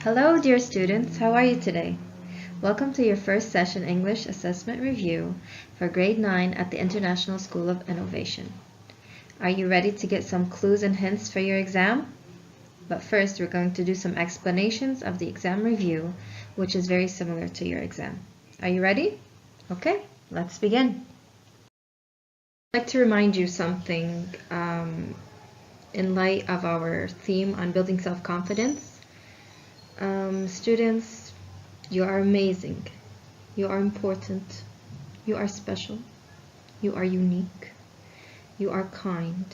Hello, dear students. How are you today? Welcome to your first session English Assessment Review for Grade 9 at the International School of Innovation. Are you ready to get some clues and hints for your exam? But first, we're going to do some explanations of the exam review, which is very similar to your exam. Are you ready? Okay, let's begin. I'd like to remind you something in light of our theme on building self-confidence. Students, you are amazing, you are important, you are special, you are unique, you are kind,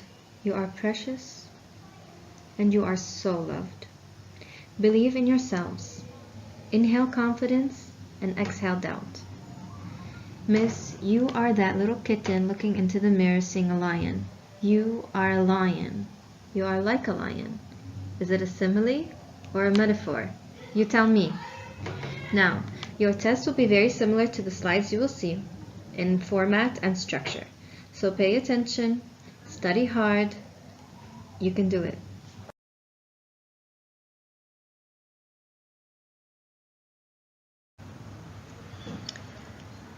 you are precious, and you are so loved. Believe in yourselves. Inhale confidence and exhale doubt. Miss, you are that little kitten looking into the mirror seeing a lion. You are a lion. You are like a lion. Is it a simile or a metaphor? You tell me. Now, your test will be very similar to the slides you will see in format and structure. So pay attention, study hard, you can do it.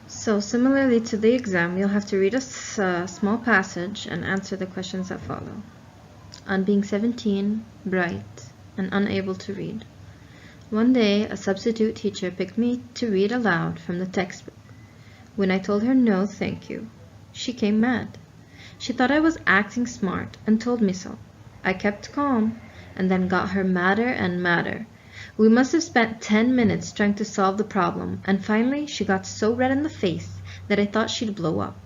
So similarly to the exam, you'll have to read a small passage and answer the questions that follow. On being 17, bright, and unable to read. One day, a substitute teacher picked me to read aloud from the textbook. When I told her no, thank you, she came mad. She thought I was acting smart and told me so. I kept calm and then got her madder and madder. We must have spent 10 minutes trying to solve the problem, and finally she got so red in the face that I thought she'd blow up.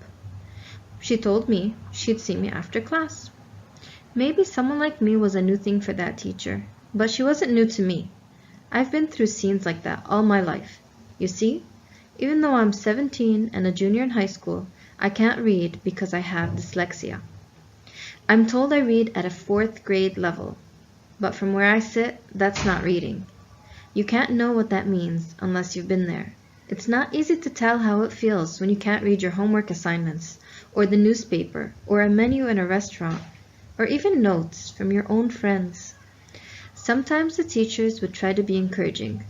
She told me she'd see me after class. Maybe someone like me was a new thing for that teacher, but she wasn't new to me. I've been through scenes like that all my life. You see, even though I'm 17 and a junior in high school, I can't read because I have dyslexia. I'm told I read at a 4th grade level, but from where I sit, that's not reading. You can't know what that means unless you've been there. It's not easy to tell how it feels when you can't read your homework assignments, or the newspaper, or a menu in a restaurant, or even notes from your own friends. Sometimes the teachers would try to be encouraging.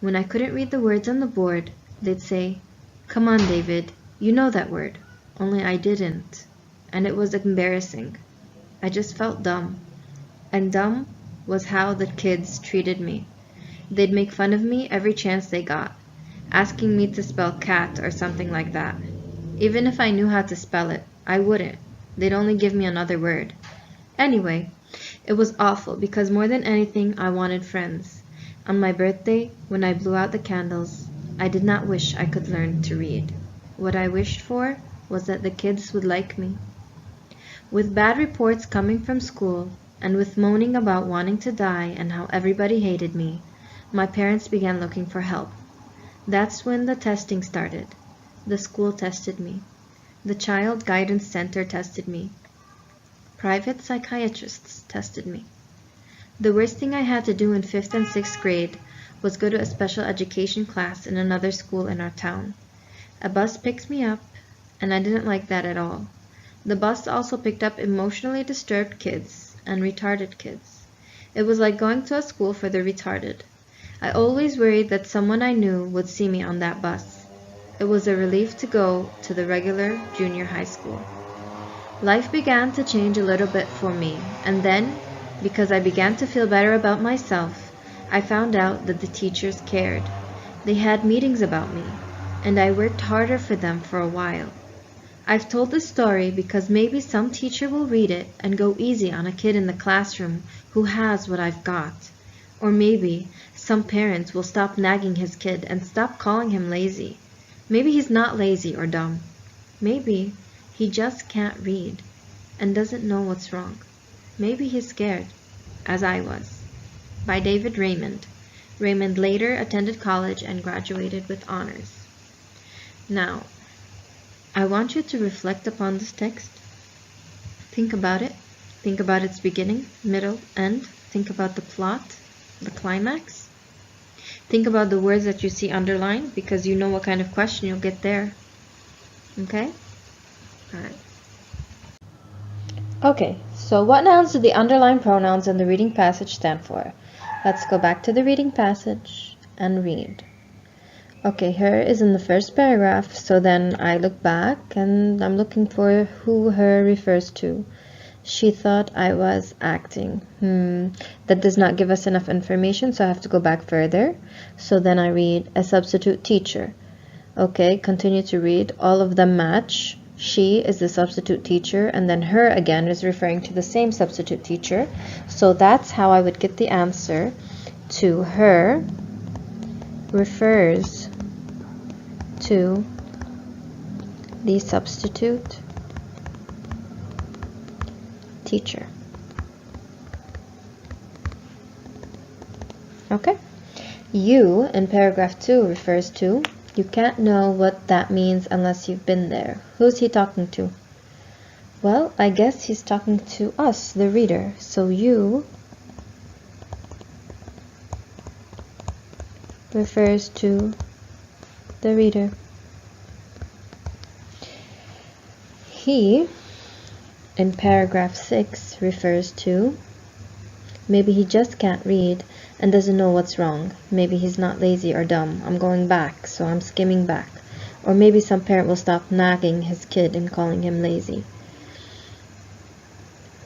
When I couldn't read the words on the board, they'd say, "Come on, David, you know that word." Only I didn't. And it was embarrassing. I just felt dumb. And dumb was how the kids treated me. They'd make fun of me every chance they got, asking me to spell cat or something like that. Even if I knew how to spell it, I wouldn't. They'd only give me another word. Anyway, it was awful because more than anything I wanted friends. On my birthday, when I blew out the candles, I did not wish I could learn to read. What I wished for was that the kids would like me. With bad reports coming from school, and with moaning about wanting to die and how everybody hated me, my parents began looking for help. That's when the testing started. The school tested me. The Child Guidance Center tested me. Private psychiatrists tested me. The worst thing I had to do in 5th and 6th grade was go to a special education class in another school in our town. A bus picked me up, and I didn't like that at all. The bus also picked up emotionally disturbed kids and retarded kids. It was like going to a school for the retarded. I always worried that someone I knew would see me on that bus. It was a relief to go to the regular junior high school. Life began to change a little bit for me, and then, because I began to feel better about myself, I found out that the teachers cared. They had meetings about me, and I worked harder for them for a while. I've told this story because maybe some teacher will read it and go easy on a kid in the classroom who has what I've got. Or maybe some parents will stop nagging his kid and stop calling him lazy. Maybe he's not lazy or dumb. Maybe he just can't read and doesn't know what's wrong. Maybe he's scared, as I was. By David Raymond. Raymond later attended college and graduated with honors. Now, I want you to reflect upon this text. Think about it. Think about its beginning, middle, end. Think about the plot, the climax. Think about the words that you see underlined because you know what kind of question you'll get there. Okay? Alright. Okay, so what nouns do the underlined pronouns in the reading passage stand for? Let's go back to the reading passage and read. Okay, her is in the first paragraph, so then I look back and I'm looking for who her refers to. She thought I was acting. That does not give us enough information, so I have to go back further. So then I read a substitute teacher. Okay, continue to read. All of them match. She is the substitute teacher, and then her again is referring to the same substitute teacher. So that's how I would get the answer to her refers to the substitute teacher. Okay. You in paragraph 2 refers to. You can't know what that means unless you've been there. Who's he talking to? Well, I guess he's talking to us, the reader. So you refers to the reader. He, in paragraph 6, refers to. Maybe he just can't read and doesn't know what's wrong. Maybe he's not lazy or dumb. I'm going back, so I'm skimming back. Or maybe some parent will stop nagging his kid and calling him lazy.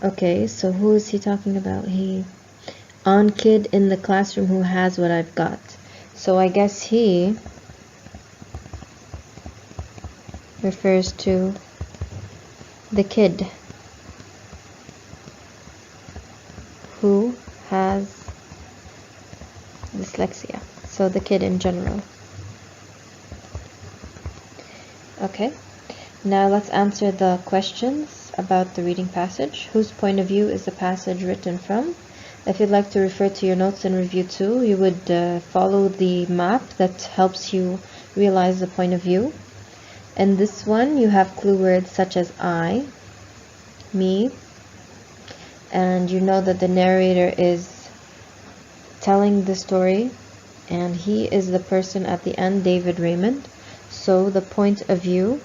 Okay, so who is he talking about? He, on kid in the classroom who has what I've got. So I guess he refers to the kid who has dyslexia. So the kid in general. Okay, now let's answer the questions about the reading passage. Whose point of view is the passage written from? If you'd like to refer to your notes and review too, you would follow the map that helps you realize the point of view. In this one, you have clue words such as I, me, and you know that the narrator is telling the story, and he is the person at the end, David Raymond. So the point of view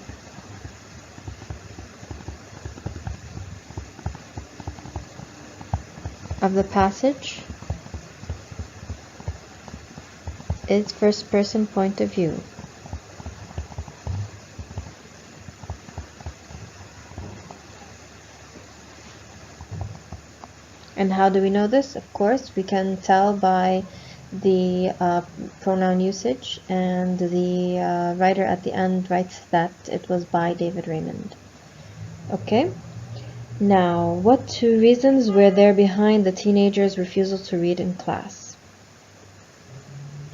of the passage is first person point of view. And how do we know this? Of course, we can tell by the pronoun usage, and the writer at the end writes that it was by David Raymond. Okay, now what 2 reasons were there behind the teenager's refusal to read in class?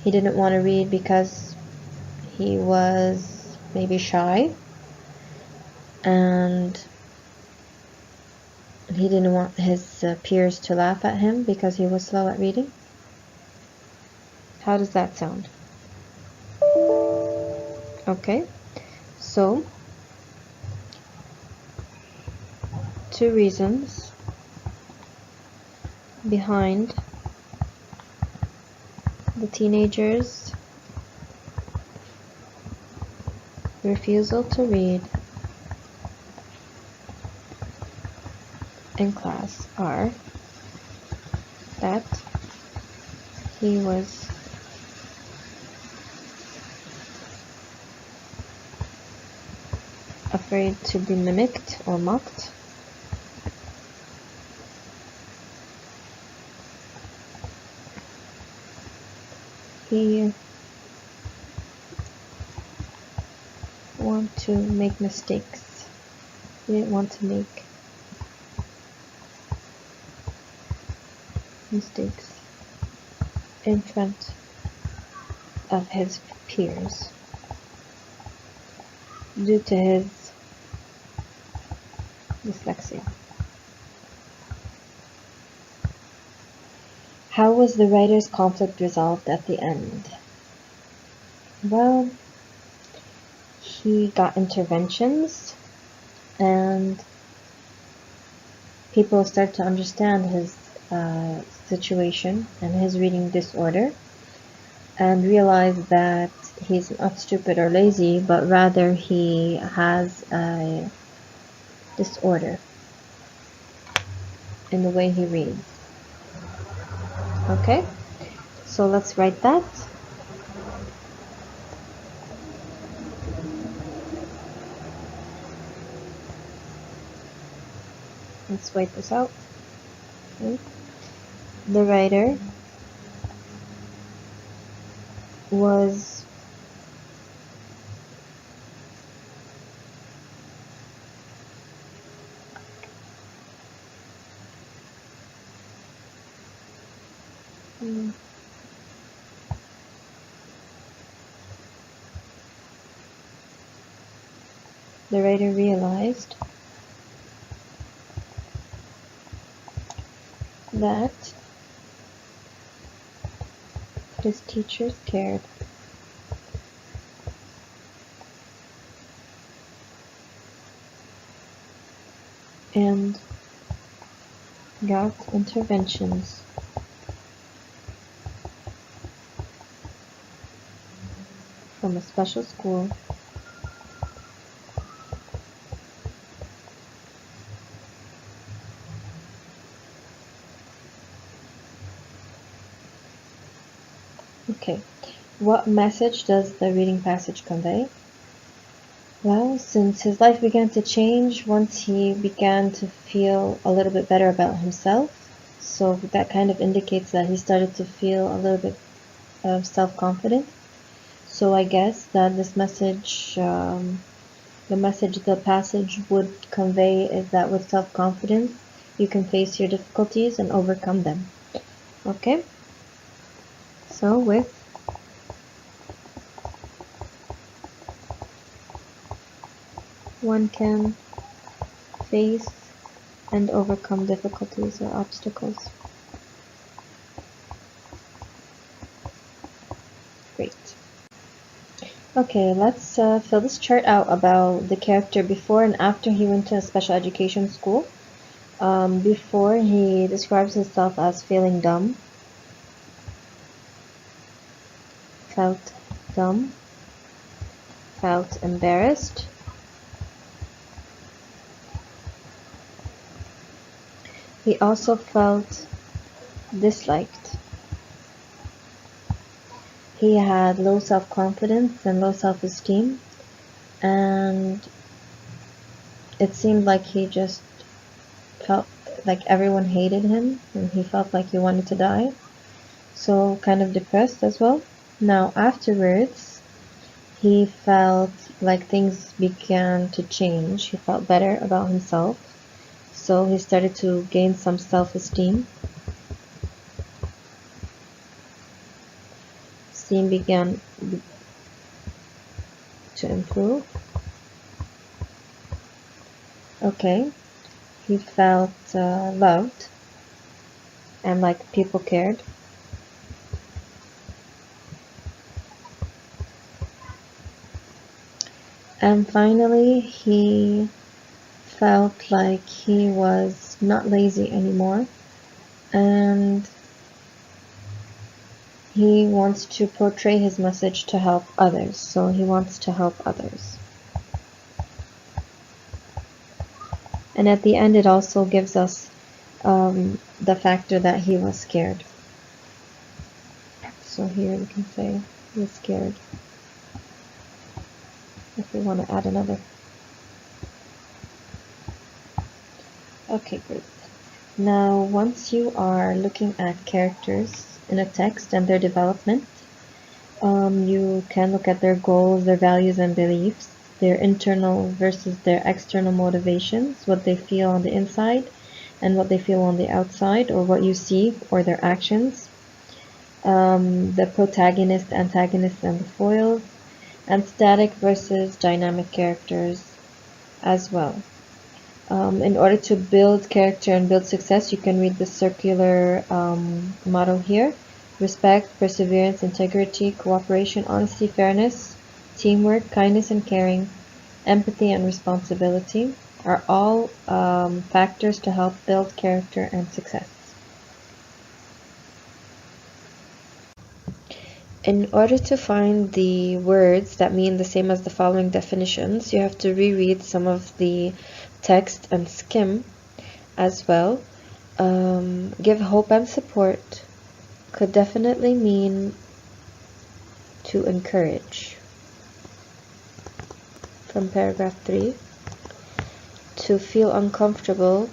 He didn't want to read because he was maybe shy, and he didn't want his peers to laugh at him because he was slow at reading. How does that sound? Okay, so 2 reasons behind the teenager's refusal to read in class are that he was afraid to be mimicked or mocked, he wanted to make mistakes. He didn't want to make mistakes in front of his peers due to his dyslexia. How was the writer's conflict resolved at the end? Well, he got interventions, and people start to understand his situation and his reading disorder, and realize that he's not stupid or lazy, but rather he has a disorder in the way he reads. Okay, So let's write that. Let's write this out. Okay. The writer was the writer realized that his teachers cared and got interventions from a special school Okay, what message does the reading passage convey? Well, since his life began to change once he began to feel a little bit better about himself, so that kind of indicates that he started to feel a little bit of self-confidence. So I guess that this message, the passage would convey is that with self-confidence, you can face your difficulties and overcome them. Okay? So with one can face and overcome difficulties or obstacles. Great. Okay, let's fill this chart out about the character before and after he went to a special education school. Before, he describes himself as feeling dumb, felt dumb, felt embarrassed, he also felt disliked. He had low self-confidence and low self-esteem, and it seemed like he just felt like everyone hated him, and he felt like he wanted to die, so kind of depressed as well. Now afterwards, he felt like things began to change. He felt better about himself, so he started to gain some self-esteem. Esteem began to improve. Okay, he felt loved and like people cared. And finally, he felt like he was not lazy anymore, and he wants to portray his message to help others. So he wants to help others. And at the end, it also gives us the factor that he was scared. So here we can say he was scared. If we want to add another. Okay, great. Now, once you are looking at characters in a text and their development, you can look at their goals, their values and beliefs, their internal versus their external motivations, what they feel on the inside and what they feel on the outside, or what you see, or their actions, the protagonist, antagonist, and the foils, and static versus dynamic characters as well. In order to build character and build success, you can read the circular model here. Respect, perseverance, integrity, cooperation, honesty, fairness, teamwork, kindness and caring, empathy and responsibility are all factors to help build character and success. In order to find the words that mean the same as the following definitions, you have to reread some of the text and skim as well. Give hope and support could definitely mean to encourage. From paragraph 3, to feel uncomfortable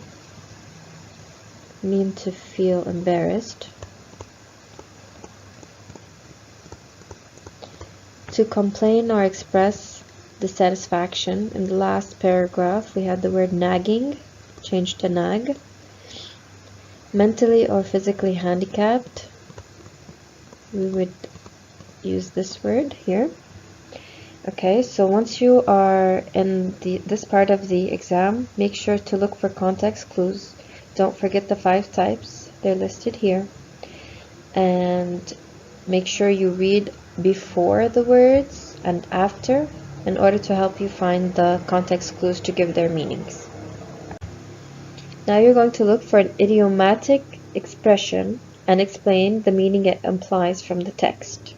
mean to feel embarrassed. To complain or express dissatisfaction. In the last paragraph we had the word nagging, changed to nag. Mentally or physically handicapped, we would use this word here. Okay, so once you are in this part of the exam, make sure to look for context clues. Don't forget the 5 types, they're listed here. And make sure you read before the words and after in order to help you find the context clues to give their meanings. Now you're going to look for an idiomatic expression and explain the meaning it implies from the text.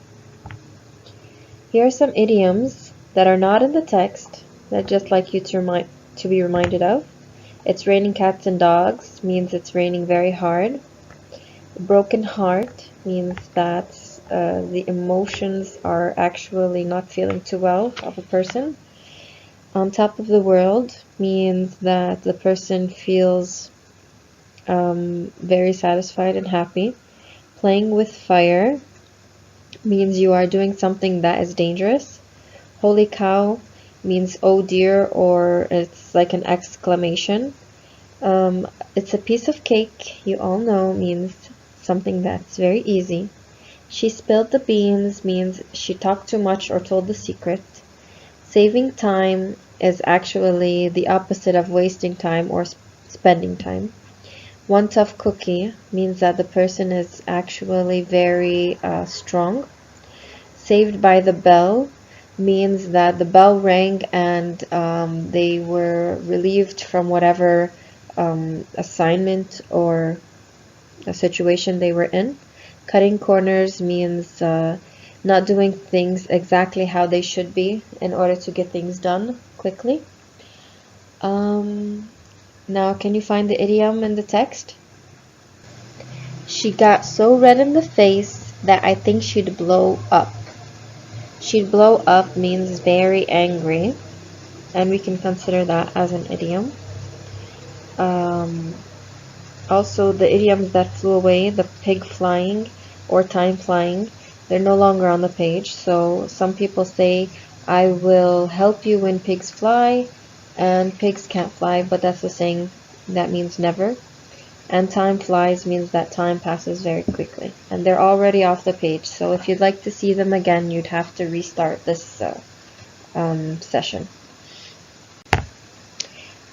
Here are some idioms that are not in the text that I'd just like you to be reminded of. It's raining cats and dogs means it's raining very hard. Broken heart means that the emotions are actually not feeling too well of a person. On top of the world means that the person feels very satisfied and happy. Playing with fire means you are doing something that is dangerous. Holy cow means oh dear, or it's like an exclamation. It's a piece of cake, you all know, means something that's very easy. She spilled the beans means she talked too much or told the secret. Saving time is actually the opposite of wasting time or spending time. One tough cookie means that the person is actually very strong. Saved by the bell means that the bell rang and they were relieved from whatever assignment or a situation they were in. Cutting corners means not doing things exactly how they should be in order to get things done quickly. Now, can you find the idiom in the text? She got so red in the face that I think she'd blow up. She'd blow up means very angry, and we can consider that as an idiom. Also, the idioms that flew away, the pig flying or time flying, they're no longer on the page. So some people say, I will help you when pigs fly, and pigs can't fly, but that's a saying that means never. And time flies means that time passes very quickly. And they're already off the page, so if you'd like to see them again, you'd have to restart this session.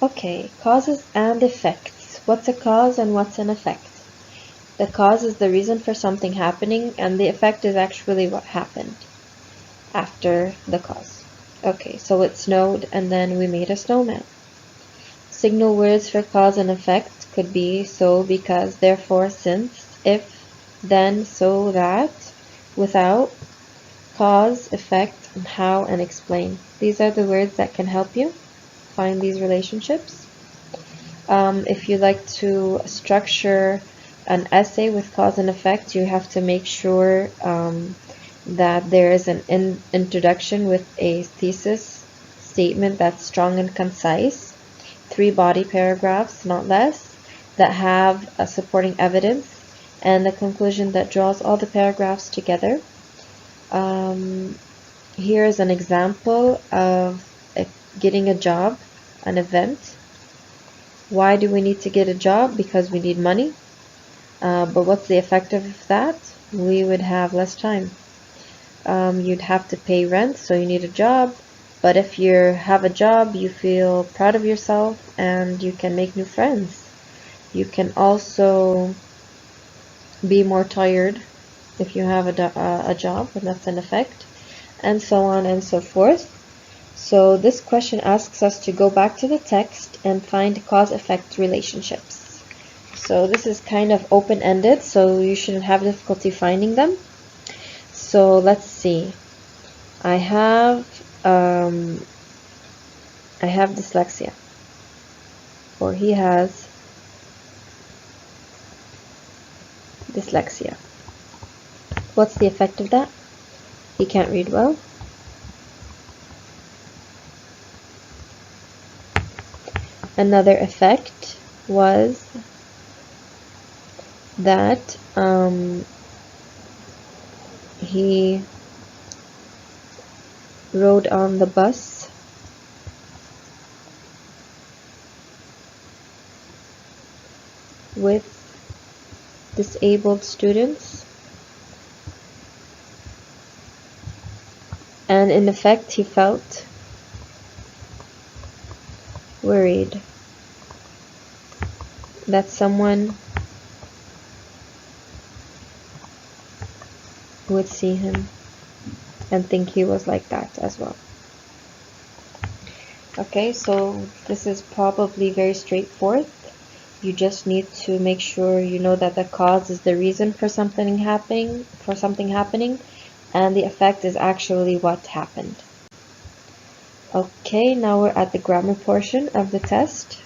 Okay, causes and effects. What's a cause and what's an effect? The cause is the reason for something happening, and the effect is actually what happened after the cause. Okay, so it snowed and then we made a snowman. Signal words for cause and effect could be so, because, therefore, since, if, then, so, that, without, cause, effect, and how, and explain. These are the words that can help you find these relationships. If you like to structure an essay with cause and effect, you have to make sure that there is an introduction with a thesis statement that's strong and concise, 3 body paragraphs, not less, that have a supporting evidence, and a conclusion that draws all the paragraphs together. Here is an example of getting a job, an event. Why do we need to get a job? Because we need money. But what's the effect of that? We would have less time. You'd have to pay rent, so you need a job. But if you have a job, you feel proud of yourself and you can make new friends. You can also be more tired if you have a job, and that's an effect, and so on and so forth. So this question asks us to go back to the text and find cause-effect relationships. So this is kind of open-ended, so you shouldn't have difficulty finding them. So let's see. I have dyslexia, or he has dyslexia. What's the effect of that? He can't read well. Another effect was that he rode on the bus with disabled students, and in effect he felt worried that someone would see him and think he was like that as well. Okay, so this is probably very straightforward. You just need to make sure you know that the cause is the reason for something happening, and the effect is actually what happened. Okay, now we're at the grammar portion of the test,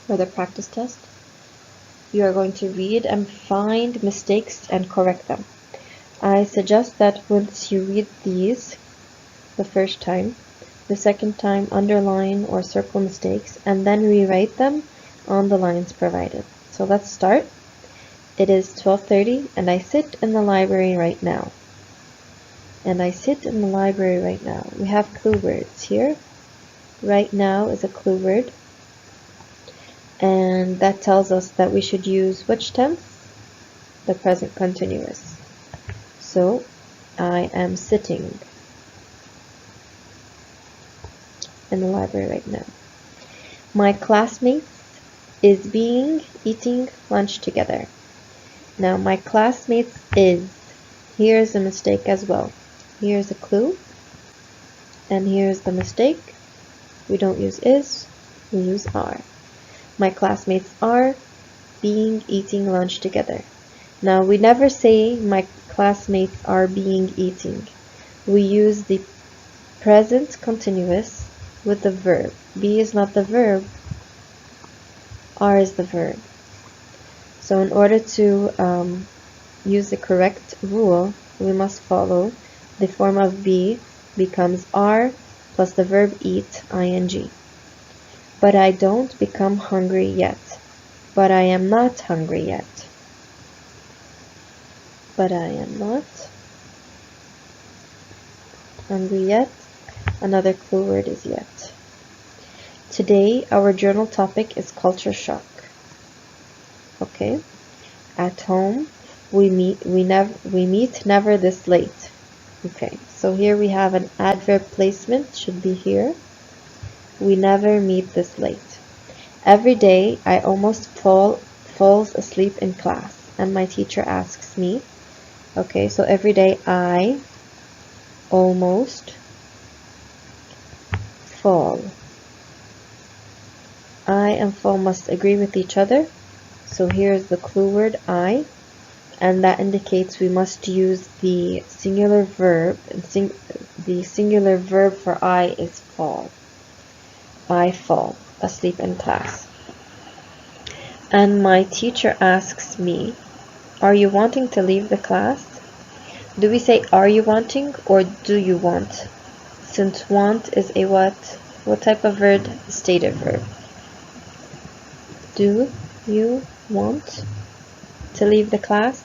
or the practice test. You are going to read and find mistakes and correct them. I suggest that once you read these the first time, the second time underline or circle mistakes and then rewrite them on the lines provided. So let's start. It is 12:30 and I sit in the library right now. And I sit in the library right now. We have clue words here. Right now is a clue word. And that tells us that we should use which tense? The present continuous. So, I am sitting in the library right now. My classmates is eating lunch together. Now, my classmates is, here's a mistake as well. Here's a clue, and here's the mistake. We don't use is, we use are. My classmates are eating lunch together. Now, we never say my classmates are eating. We use the present continuous with the verb. Be is not the verb, are is the verb. So in order to use the correct rule, we must follow the form of be becomes are plus the verb eat, ing. But I don't become hungry yet. But I am not hungry yet. But I am not hungry yet. Another clue word is yet. Today, our journal topic is culture shock. Okay. At home, we meet never this late. Okay. So here we have an adverb placement, should be here. We never meet this late. Every day, I almost falls asleep in class, and my teacher asks me. Okay, so every day I almost fall. I and fall must agree with each other. So here's the clue word I, and that indicates we must use the singular verb. The singular verb for I is fall. I fall asleep in class. And my teacher asks me, are you wanting to leave the class? Do we say are you wanting or do you want? Since want is a what? What type of verb? Stative verb. Do you want to leave the class?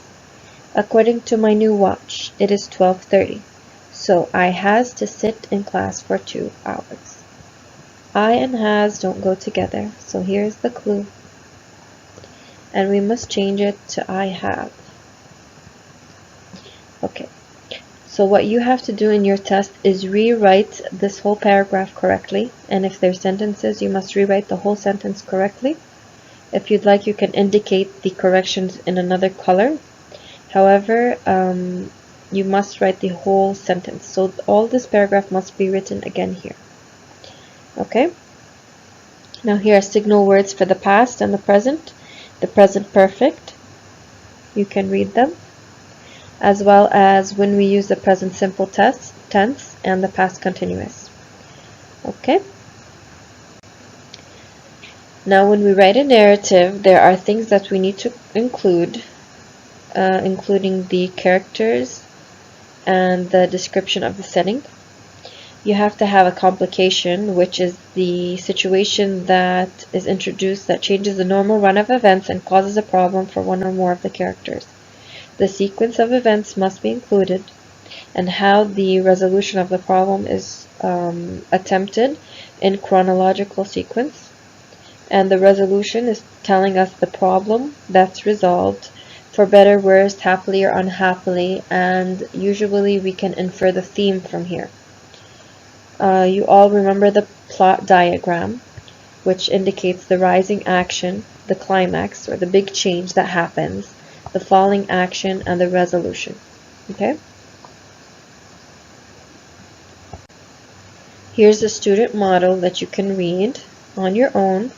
According to my new watch, it is 12:30. So I has to sit in class for 2 hours. I and has don't go together, so here's the clue. And we must change it to I have. Okay, so what you have to do in your test is rewrite this whole paragraph correctly, and if there's sentences, you must rewrite the whole sentence correctly. If you'd like, you can indicate the corrections in another color. However, you must write the whole sentence. So all this paragraph must be written again here. Okay? Now here are signal words for the past and the present. The present perfect, you can read them, as well as when we use the present simple tense and the past continuous. Okay? Now when we write a narrative, there are things that we need to include including the characters and the description of the setting. You have to have a complication, which is the situation that is introduced that changes the normal run of events and causes a problem for one or more of the characters. The sequence of events must be included, and how the resolution of the problem is attempted in chronological sequence. And the resolution is telling us the problem that's resolved, for better, worse, happily or unhappily, and usually we can infer the theme from here. You all remember the plot diagram, which indicates the rising action, the climax, or the big change that happens, the falling action, and the resolution. Okay? Here's a student model that you can read on your own,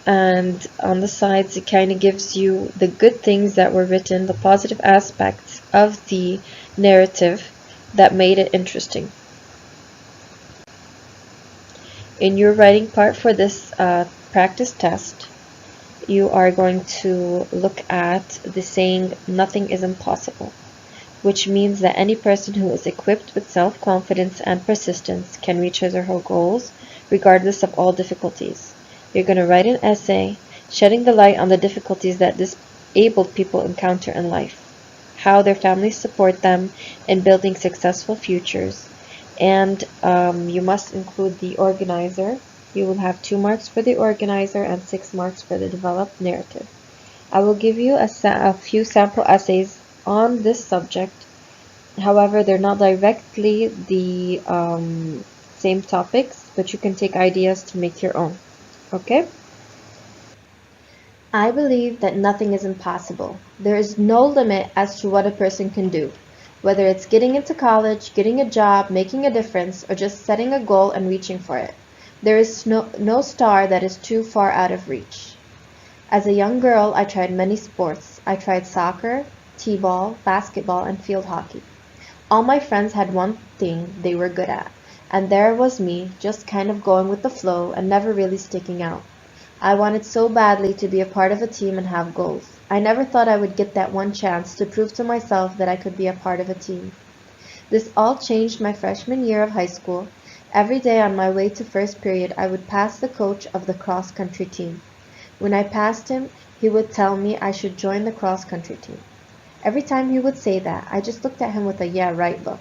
and on the sides it kind of gives you the good things that were written, the positive aspects of the narrative that made it interesting. In your writing part for this practice test, you are going to look at the saying, "Nothing is impossible," which means that any person who is equipped with self-confidence and persistence can reach his or her goals regardless of all difficulties. You're going to write an essay shedding the light on the difficulties that disabled people encounter in life, how their families support them in building successful futures, and you must include the organizer. You will have 2 marks for the organizer and 6 marks for the developed narrative. I will give you a few sample essays on this subject. However, they're not directly the same topics, but you can take ideas to make your own. Okay? I believe that nothing is impossible. There is no limit as to what a person can do, whether it's getting into college, getting a job, making a difference, or just setting a goal and reaching for it. There is no star that is too far out of reach. As a young girl, I tried many sports. I tried soccer, t-ball, basketball, and field hockey. All my friends had one thing they were good at, and there was me, just kind of going with the flow and never really sticking out. I wanted so badly to be a part of a team and have goals. I never thought I would get that one chance to prove to myself that I could be a part of a team. This all changed my freshman year of high school. Every day on my way to first period, I would pass the coach of the cross-country team. When I passed him, he would tell me I should join the cross-country team. Every time he would say that, I just looked at him with a "yeah, right" look.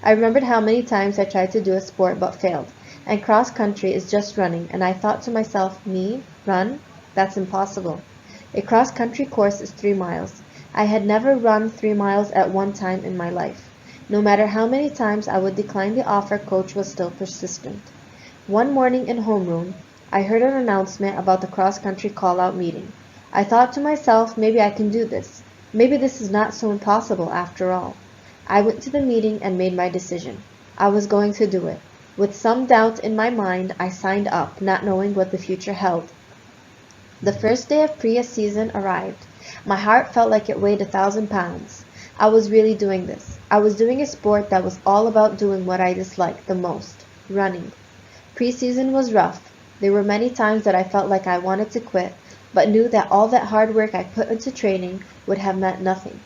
I remembered how many times I tried to do a sport but failed, and cross-country is just running, and I thought to myself, me, run? That's impossible. A cross-country course is 3 miles. I had never run 3 miles at one time in my life. No matter how many times I would decline the offer, coach was still persistent. One morning in homeroom, I heard an announcement about the cross-country call-out meeting. I thought to myself, maybe I can do this. Maybe this is not so impossible after all. I went to the meeting and made my decision. I was going to do it. With some doubt in my mind, I signed up, not knowing what the future held. The first day of pre-season arrived. My heart felt like it weighed 1,000 pounds. I was really doing this. I was doing a sport that was all about doing what I disliked the most, running. Pre-season was rough. There were many times that I felt like I wanted to quit, but knew that all that hard work I put into training would have meant nothing.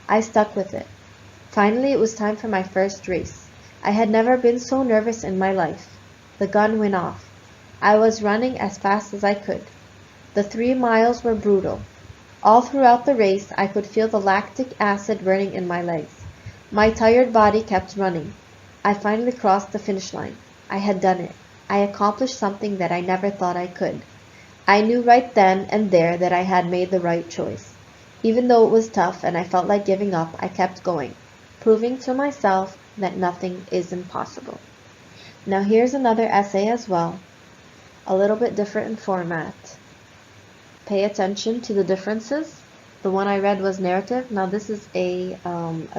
I stuck with it. Finally, it was time for my first race. I had never been so nervous in my life. The gun went off. I was running as fast as I could. The 3 miles were brutal. All throughout the race, I could feel the lactic acid burning in my legs. My tired body kept running. I finally crossed the finish line. I had done it. I accomplished something that I never thought I could. I knew right then and there that I had made the right choice. Even though it was tough and I felt like giving up, I kept going, proving to myself that nothing is impossible. Now here's another essay as well, a little bit different in format. Pay attention to the differences. The one I read was narrative. Now this is a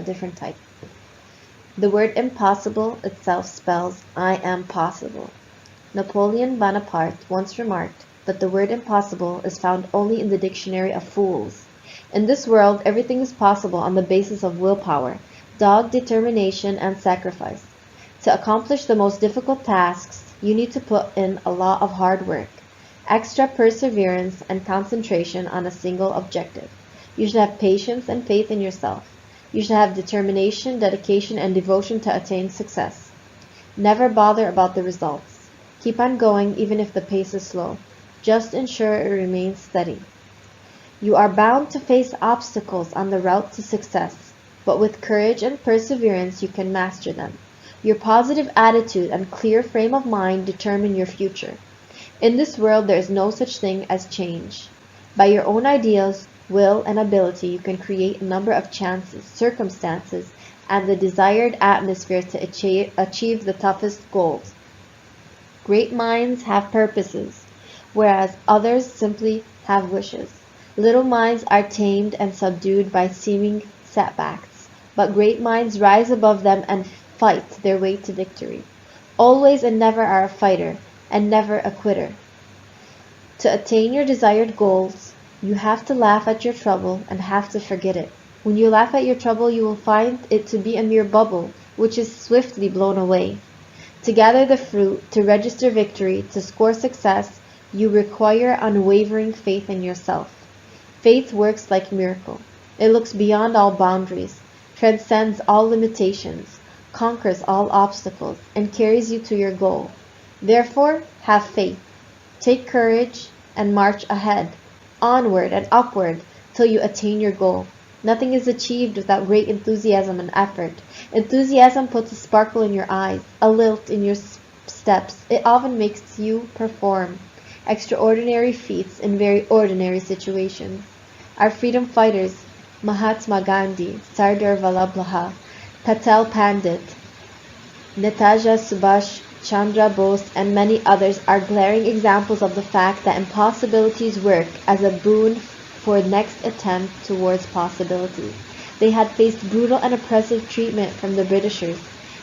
different type. The word impossible itself spells I am possible. Napoleon Bonaparte once remarked that the word impossible is found only in the dictionary of fools. In this world, everything is possible on the basis of willpower, dogged determination, and sacrifice. To accomplish the most difficult tasks, you need to put in a lot of hard work, extra perseverance, and concentration on a single objective. You should have patience and faith in yourself. You should have determination, dedication, and devotion to attain success. Never bother about the results. Keep on going even if the pace is slow. Just ensure it remains steady. You are bound to face obstacles on the route to success, but with courage and perseverance you can master them. Your positive attitude and clear frame of mind determine your future. In this world there is no such thing as change. By your own ideas, will, and ability you can create a number of chances, circumstances, and the desired atmosphere to achieve the toughest goals. Great minds have purposes, whereas others simply have wishes. Little minds are tamed and subdued by seeming setbacks, but great minds rise above them and fight their way to victory. Always and never are a fighter, and never a quitter. To attain your desired goals, you have to laugh at your trouble and have to forget it. When you laugh at your trouble, you will find it to be a mere bubble, which is swiftly blown away. To gather the fruit, to register victory, to score success, you require unwavering faith in yourself. Faith works like miracle. It looks beyond all boundaries, transcends all limitations, conquers all obstacles, and carries you to your goal. Therefore, have faith. Take courage and march ahead, onward and upward, till you attain your goal. Nothing is achieved without great enthusiasm and effort. Enthusiasm puts a sparkle in your eyes, a lilt in your steps. It often makes you perform extraordinary feats in very ordinary situations. Our freedom fighters, Mahatma Gandhi, Sardar Vallabhbhai, Patel Pandit, Netaji Subhash Chandra Bose, and many others are glaring examples of the fact that impossibilities work as a boon for next attempt towards possibilities. They had faced brutal and oppressive treatment from the Britishers.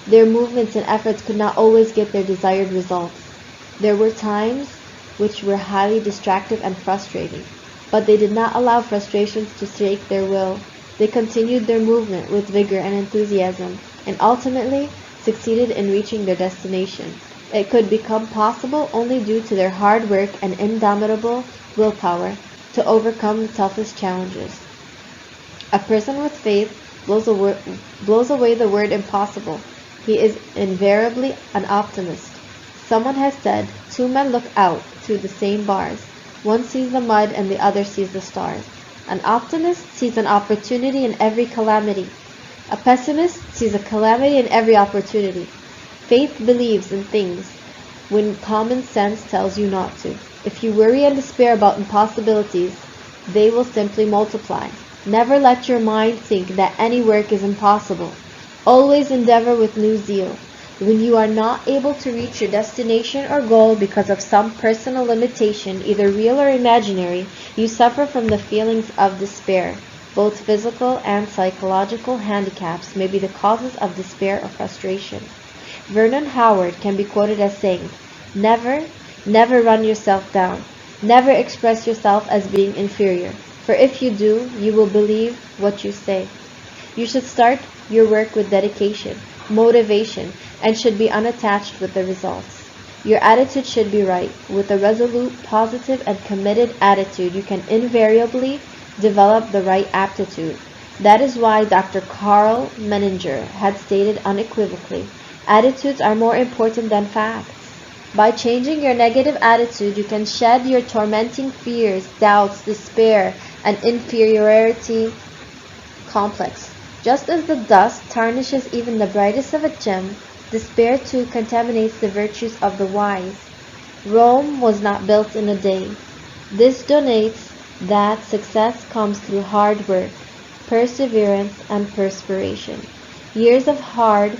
Their movements and efforts could not always get their desired results. There were times which were highly distracting and frustrating, but they did not allow frustrations to shake their will. They continued their movement with vigor and enthusiasm, and ultimately succeeded in reaching their destination. It could become possible only due to their hard work and indomitable willpower to overcome the toughest challenges. A person with faith blows away the word impossible. He is invariably an optimist. Someone has said, two men look out through the same bars. One sees the mud and the other sees the stars. An optimist sees an opportunity in every calamity. A pessimist sees a calamity in every opportunity. Faith believes in things when common sense tells you not to. If you worry and despair about impossibilities, they will simply multiply. Never let your mind think that any work is impossible. Always endeavor with new zeal. When you are not able to reach your destination or goal because of some personal limitation, either real or imaginary, you suffer from the feelings of despair. Both physical and psychological handicaps may be the causes of despair or frustration. Vernon Howard can be quoted as saying, never run yourself down. Never express yourself as being inferior. For if you do, you will believe what you say. You should start your work with dedication, motivation, and should be unattached with the results. Your attitude should be right. With a resolute, positive, and committed attitude, you can invariably develop the right aptitude. That is why Dr. Carl Menninger had stated unequivocally, attitudes are more important than facts. By changing your negative attitude, you can shed your tormenting fears, doubts, despair, and inferiority complex. Just as the dust tarnishes even the brightest of a gem, despair too contaminates the virtues of the wise. Rome was not built in a day. This denotes that success comes through hard work, perseverance, and perspiration. Years of hard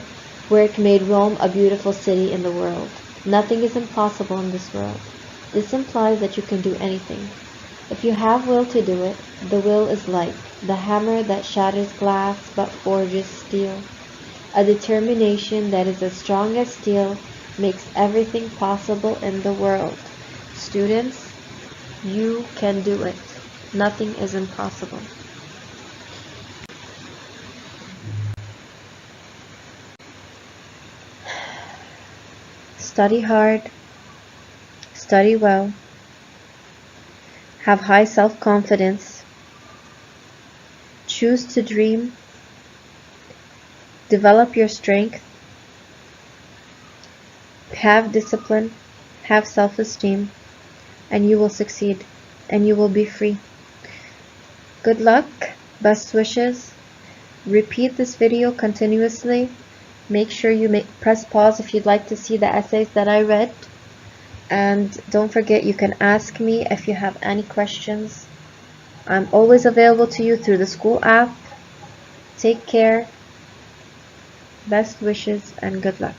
work made Rome a beautiful city in the world. Nothing is impossible in this world. This implies that you can do anything. If you have will to do it, the will is like the hammer that shatters glass but forges steel. A determination that is as strong as steel makes everything possible in the world. Students, you can do it. Nothing is impossible. Study hard, study well, have high self-confidence, choose to dream, develop your strength, have discipline, have self-esteem, and you will succeed, and you will be free. Good luck, best wishes. Repeat this video continuously. Make sure you press pause if you'd like to see the essays that I read. And don't forget, you can ask me if you have any questions. I'm always available to you through the school app. Take care. Best wishes and good luck.